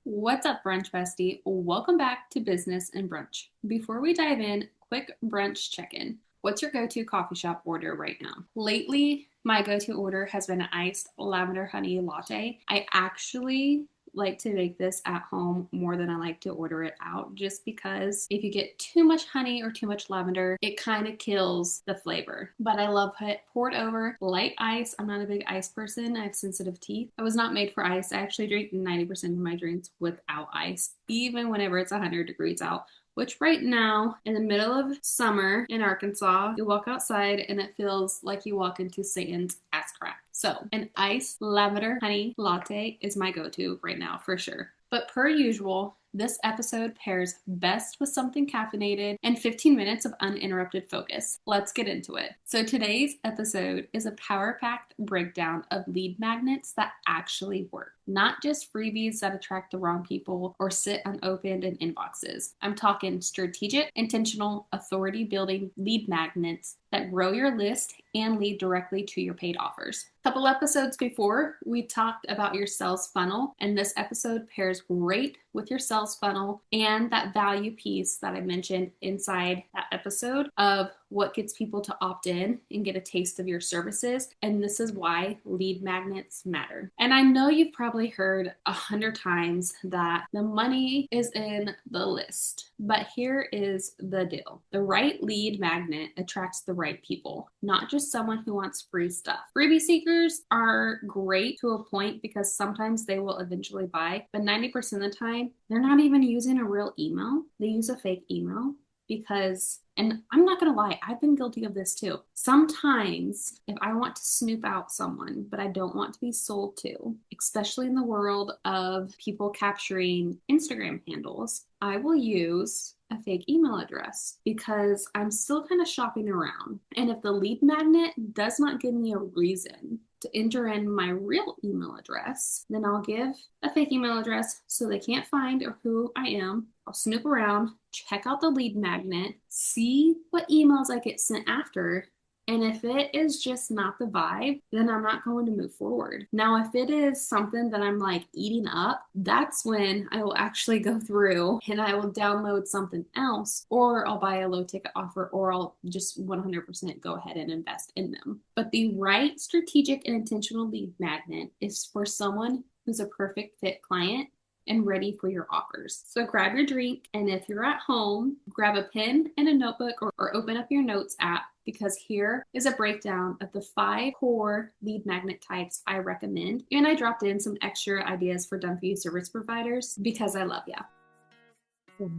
What's up, Brunch Bestie? Welcome back to Business and Brunch. Before we dive in, quick brunch check-in. What's your go-to coffee shop order right now? Lately, my go-to order has been an iced lavender honey latte. I actually like to make this at home more than I like to order it out, just because if you get too much honey or too much lavender, it kind of kills the flavor. But I love it poured over light ice. I'm not a big ice person. I have sensitive teeth. I was not made for ice. I actually drink 90% of my drinks without ice, even whenever it's 100 degrees out. Which right now, in the middle of summer in Arkansas, you walk outside and it feels like you walk into Satan's ass crack. So an iced lavender honey latte is my go-to right now for sure. But per usual, this episode pairs best with something caffeinated and 15 minutes of uninterrupted focus. Let's get into it. So today's episode is a power-packed breakdown of lead magnets that actually work, not just freebies that attract the wrong people or sit unopened in inboxes. I'm talking strategic, intentional, authority-building lead magnets that grow your list and lead directly to your paid offers. A couple episodes before, we talked about your sales funnel, and this episode pairs great with your sales funnel and that value piece that I mentioned inside that episode of what gets people to opt in and get a taste of your services. And this is why lead magnets matter. And I know you've probably heard 100 times that the money is in the list, but here is the deal. The right lead magnet attracts the right people, not just someone who wants free stuff. Freebie seekers are great to a point because sometimes they will eventually buy, but 90% of the time, they're not even using a real email. They use a fake email because, and I'm not going to lie, I've been guilty of this too. Sometimes if I want to snoop out someone, but I don't want to be sold to, especially in the world of people capturing Instagram handles, I will use a fake email address because I'm still kind of shopping around. And if the lead magnet does not give me a reason to enter in my real email address, then I'll give a fake email address so they can't find who I am. I'll snoop around, check out the lead magnet, see what emails I get sent after. And if it is just not the vibe, then I'm not going to move forward. Now, if it is something that I'm like eating up, that's when I will actually go through and I will download something else, or I'll buy a low ticket offer, or I'll just 100% go ahead and invest in them. But the right strategic and intentional lead magnet is for someone who's a perfect fit client and ready for your offers. So grab your drink, and if you're at home, grab a pen and a notebook or open up your notes app, because here is a breakdown of the 5 core lead magnet types I recommend. And I dropped in some extra ideas for done-for-you service providers because I love ya.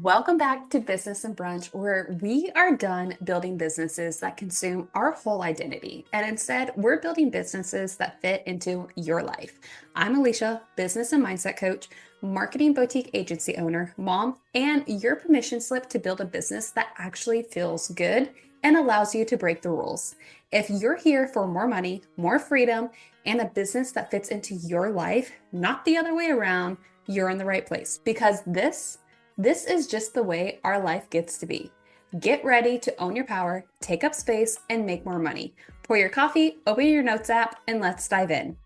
Welcome back to Business and Brunch, where we are done building businesses that consume our whole identity. And instead, we're building businesses that fit into your life. I'm Alicia, business and mindset coach, marketing boutique agency owner, mom, and your permission slip to build a business that actually feels good and allows you to break the rules. If you're here for more money, more freedom, and a business that fits into your life, not the other way around, you're in the right place, because this is just the way our life gets to be. Get ready to own your power, take up space, and make more money. Pour your coffee, open your notes app, and let's dive in.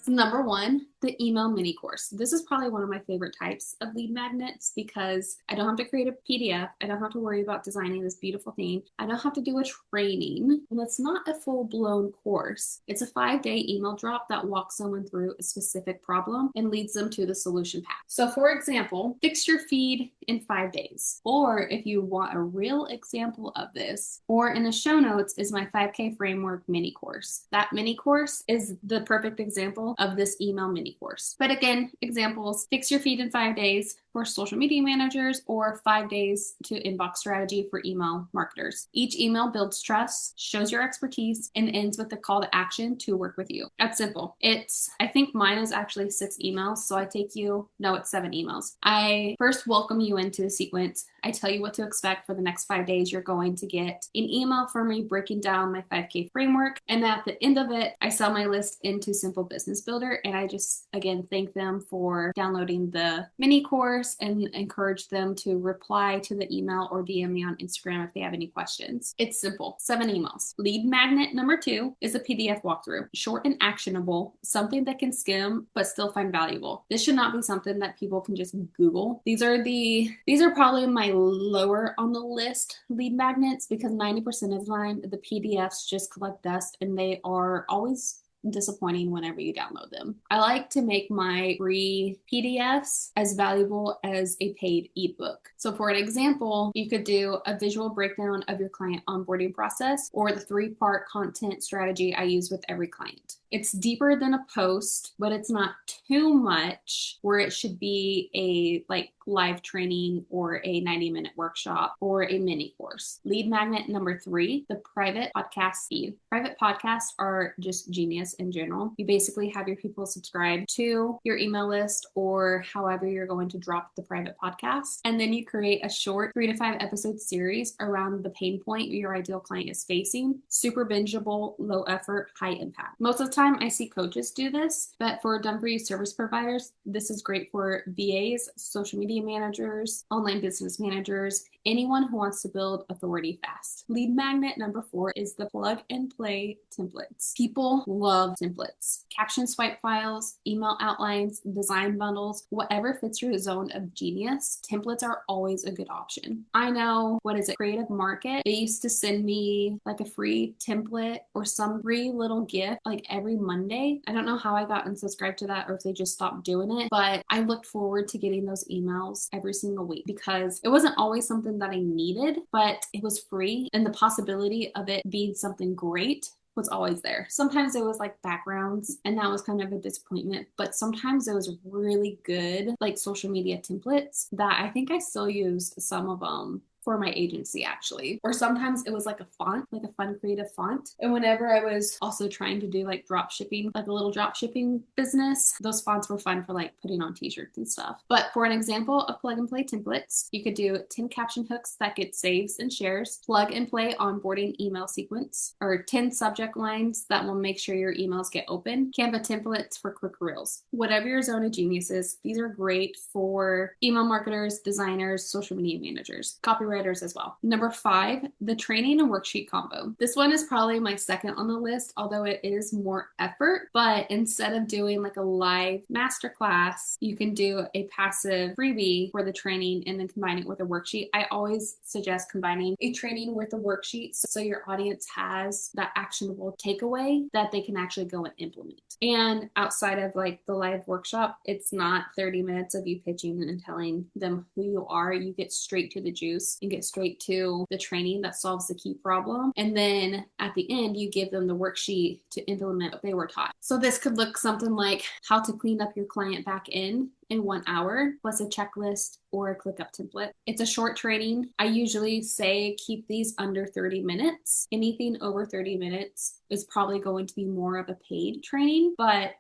So number 1, the email mini course. This is probably one of my favorite types of lead magnets because I don't have to create a PDF. I don't have to worry about designing this beautiful thing. I don't have to do a training. And it's not a full-blown course. It's a 5-day email drop that walks someone through a specific problem and leads them to the solution path. So for example, fix your feed in 5 days. Or if you want a real example of this, or in the show notes is my 5K framework mini course. That mini course is the perfect example of this email mini course. But again, examples: fix your feed in 5 days for social media managers, or 5 days to inbox strategy for email marketers. Each email builds trust, shows your expertise, and ends with a call to action to work with you. That's simple. I think mine is actually 6 emails. So it's 7 emails. I first welcome you into the sequence. I tell you what to expect for the next 5 days. You're going to get an email from me breaking down my 5K framework. And at the end of it, I sell my list into Simple Business Builder. And I just, again, thank them for downloading the mini course course and encourage them to reply to the email or DM me on Instagram if they have any questions. It's simple, 7 emails. Lead magnet number 2 is a PDF walkthrough, short and actionable, something that can skim but still find valuable. This should not be something that people can just Google. These are probably my lower on the list lead magnets, because 90% of the time the PDFs just collect dust and they are always disappointing whenever you download them. I like to make my free PDFs as valuable as a paid ebook. So for an example, you could do a visual breakdown of your client onboarding process, or the 3-part content strategy I use with every client. It's deeper than a post, but it's not too much where it should be a live training or a 90-minute workshop or a mini course. Lead magnet number 3, the private podcast feed. Private podcasts are just genius in general. You basically have your people subscribe to your email list or however you're going to drop the private podcast. And then you create a short 3 to 5 episode series around the pain point your ideal client is facing. Super bingeable, low effort, high impact. Most of the time I see coaches do this, but for done for you service providers, this is great for VAs, social media managers, online business managers, anyone who wants to build authority fast. Lead magnet number 4 is the plug and play templates. People love templates. Caption swipe files, email outlines, design bundles, whatever fits your zone of genius, templates are always a good option. I know, Creative Market, they used to send me like a free template or some free little gift like every Monday. I don't know how I got unsubscribed to that or if they just stopped doing it, but I looked forward to getting those emails every single week because it wasn't always something that I needed, but it was free, and the possibility of it being something great was always there. Sometimes it was like backgrounds, and that was kind of a disappointment, but sometimes it was really good like social media templates that I think I still use some of them for my agency actually. Or sometimes it was like a font, like a fun creative font. And whenever I was also trying to do like drop shipping, like a little drop shipping business, those fonts were fun for like putting on t-shirts and stuff. But for an example of plug and play templates, you could do 10 caption hooks that get saves and shares, plug and play onboarding email sequence, or 10 subject lines that will make sure your emails get open, Canva templates for quick reels. Whatever your zone of genius is, these are great for email marketers, designers, social media managers, copywriters as well. Number 5, the training and worksheet combo. This one is probably my second on the list, although it is more effort, but instead of doing like a live masterclass, you can do a passive freebie for the training and then combine it with a worksheet. I always suggest combining a training with a worksheet so your audience has that actionable takeaway that they can actually go and implement. And outside of like the live workshop, it's not 30 minutes of you pitching and telling them who you are. You get straight to the juice and get straight to the training that solves the key problem. And then at the end, you give them the worksheet to implement what they were taught. So this could look something like how to clean up your client back in 1 hour, plus a checklist or a ClickUp template. It's a short training. I usually say keep these under 30 minutes. Anything over 30 minutes is probably going to be more of a paid training. But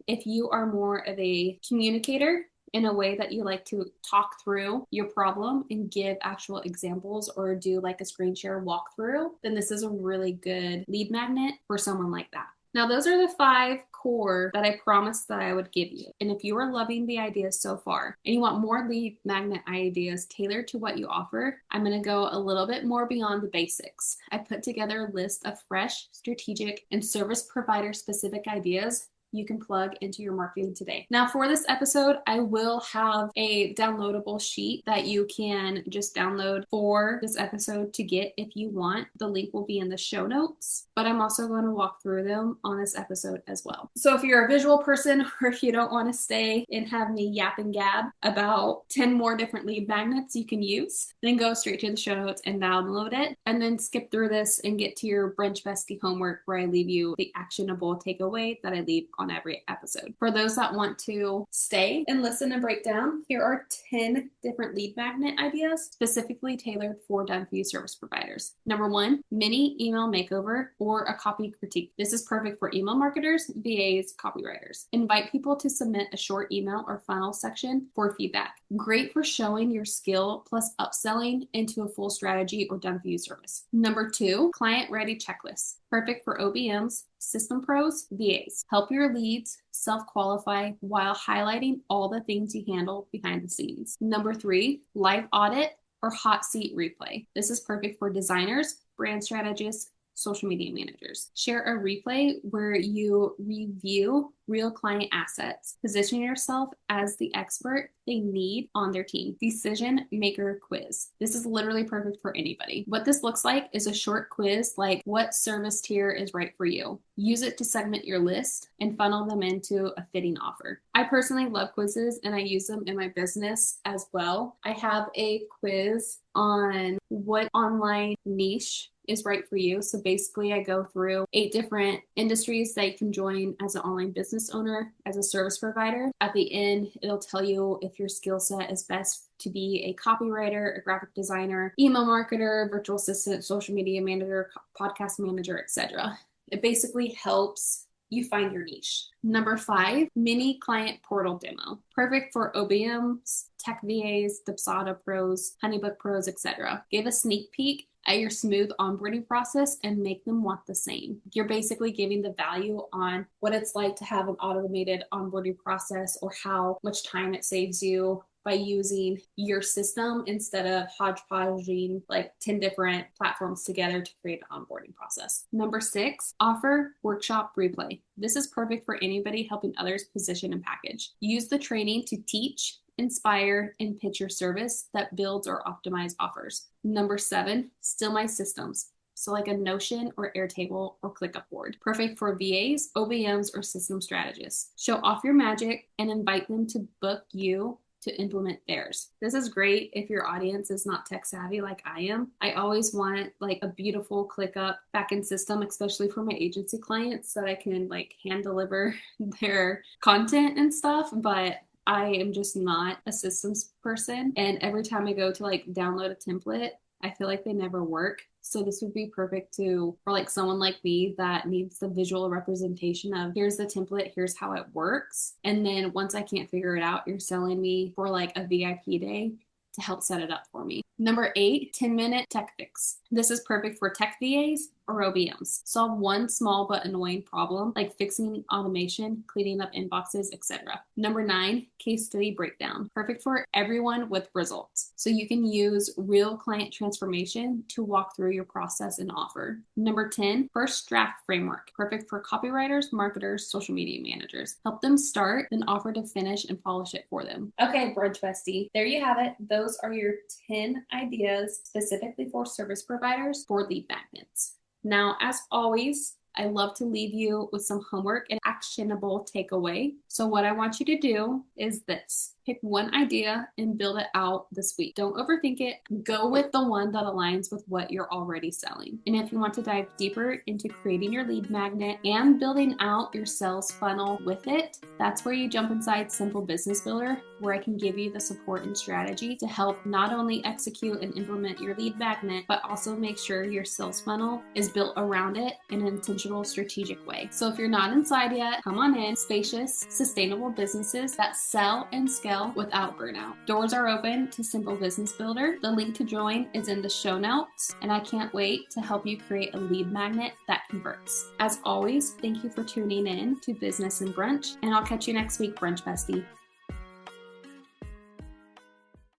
if you are more of a communicator, in a way that you like to talk through your problem and give actual examples or do like a screen share walkthrough, then this is a really good lead magnet for someone like that. Now, those are the 5 core that I promised that I would give you. And if you are loving the ideas so far and you want more lead magnet ideas tailored to what you offer, I'm going to go a little bit more beyond the basics. I put together a list of fresh, strategic, and service provider specific ideas you can plug into your marketing today. Now for this episode, I will have a downloadable sheet that you can just download for this episode to get if you want. The link will be in the show notes, but I'm also going to walk through them on this episode as well. So if you're a visual person or if you don't want to stay and have me yap and gab about 10 more different lead magnets you can use, then go straight to the show notes and download it, and then skip through this and get to your Brunch Bestie homework where I leave you the actionable takeaway that I leave on every episode. For those that want to stay and listen and break down, here are 10 different lead magnet ideas specifically tailored for done for you service providers. Number 1, mini email makeover or a copy critique. This is perfect for email marketers, VAs, copywriters. Invite people to submit a short email or funnel section for feedback. Great for showing your skill plus upselling into a full strategy or done for you service. Number 2, client ready checklist. perfect for OBMs, system pros, VAs. Help your leads self-qualify while highlighting all the things you handle behind the scenes. Number 3, live audit or hot seat replay. This is perfect for designers, brand strategists, social media managers. Share a replay where you review real client assets. Position yourself as the expert they need on their team. Decision maker quiz. This is literally perfect for anybody. What this looks like is a short quiz like what service tier is right for you. Use it to segment your list and funnel them into a fitting offer. I personally love quizzes and I use them in my business as well. I have a quiz on what online niche is right for you. So basically I go through 8 different industries that you can join as an online business owner, as a service provider. At the end, it'll tell you if your skill set is best to be a copywriter, a graphic designer, email marketer, virtual assistant, social media manager, podcast manager, etc. It basically helps you find your niche. Number 5, mini client portal demo. Perfect for OBMs, tech VAs, Dipsada pros, Honeybook pros, etc. Give a sneak peek at your smooth onboarding process and make them want the same. You're basically giving the value on what it's like to have an automated onboarding process or how much time it saves you by using your system instead of hodgepodging like 10 different platforms together to create an onboarding process. Number 6, offer workshop replay. This is perfect for anybody helping others position and package. Use the training to teach, inspire, and pitch your service that builds or optimize offers. Number 7, still my systems. So like a Notion or Airtable or ClickUp board. Perfect for VAs, OBMs, or system strategists. Show off your magic and invite them to book you to implement theirs. This is great if your audience is not tech savvy like I am. I always want like a beautiful ClickUp backend system, especially for my agency clients, so that I can like hand deliver their content and stuff. But I am just not a systems person. And every time I go to like download a template, I feel like they never work. So this would be perfect for like someone like me that needs the visual representation of here's the template, here's how it works. And then once I can't figure it out, you're selling me for like a VIP day to help set it up for me. Number 8, 10-minute tech fix. This is perfect for tech VAs or OBMs. Solve one small but annoying problem like fixing automation, cleaning up inboxes, etc. Number 9, case study breakdown. Perfect for everyone with results. So you can use real client transformation to walk through your process and offer. Number 10, first draft framework. Perfect for copywriters, marketers, social media managers. Help them start, then offer to finish and polish it for them. Okay, Brunch Bestie, there you have it. Those are your 10 ideas specifically for service providers for lead magnets. Now, as always, I love to leave you with some homework and actionable takeaway. So what I want you to do is this. Pick one idea and build it out this week. Don't overthink it. Go with the one that aligns with what you're already selling. And if you want to dive deeper into creating your lead magnet and building out your sales funnel with it, that's where you jump inside Simple Business Builder, where I can give you the support and strategy to help not only execute and implement your lead magnet, but also make sure your sales funnel is built around it in an intentional, strategic way. So if you're not inside yet, come on in. Spacious, sustainable businesses that sell and scale without burnout. Doors are open to Simple Business Builder. The link to join is in the show notes, and I can't wait to help you create a lead magnet that converts. As always, thank you for tuning in to Business and Brunch, and I'll catch you next week, Brunch Bestie.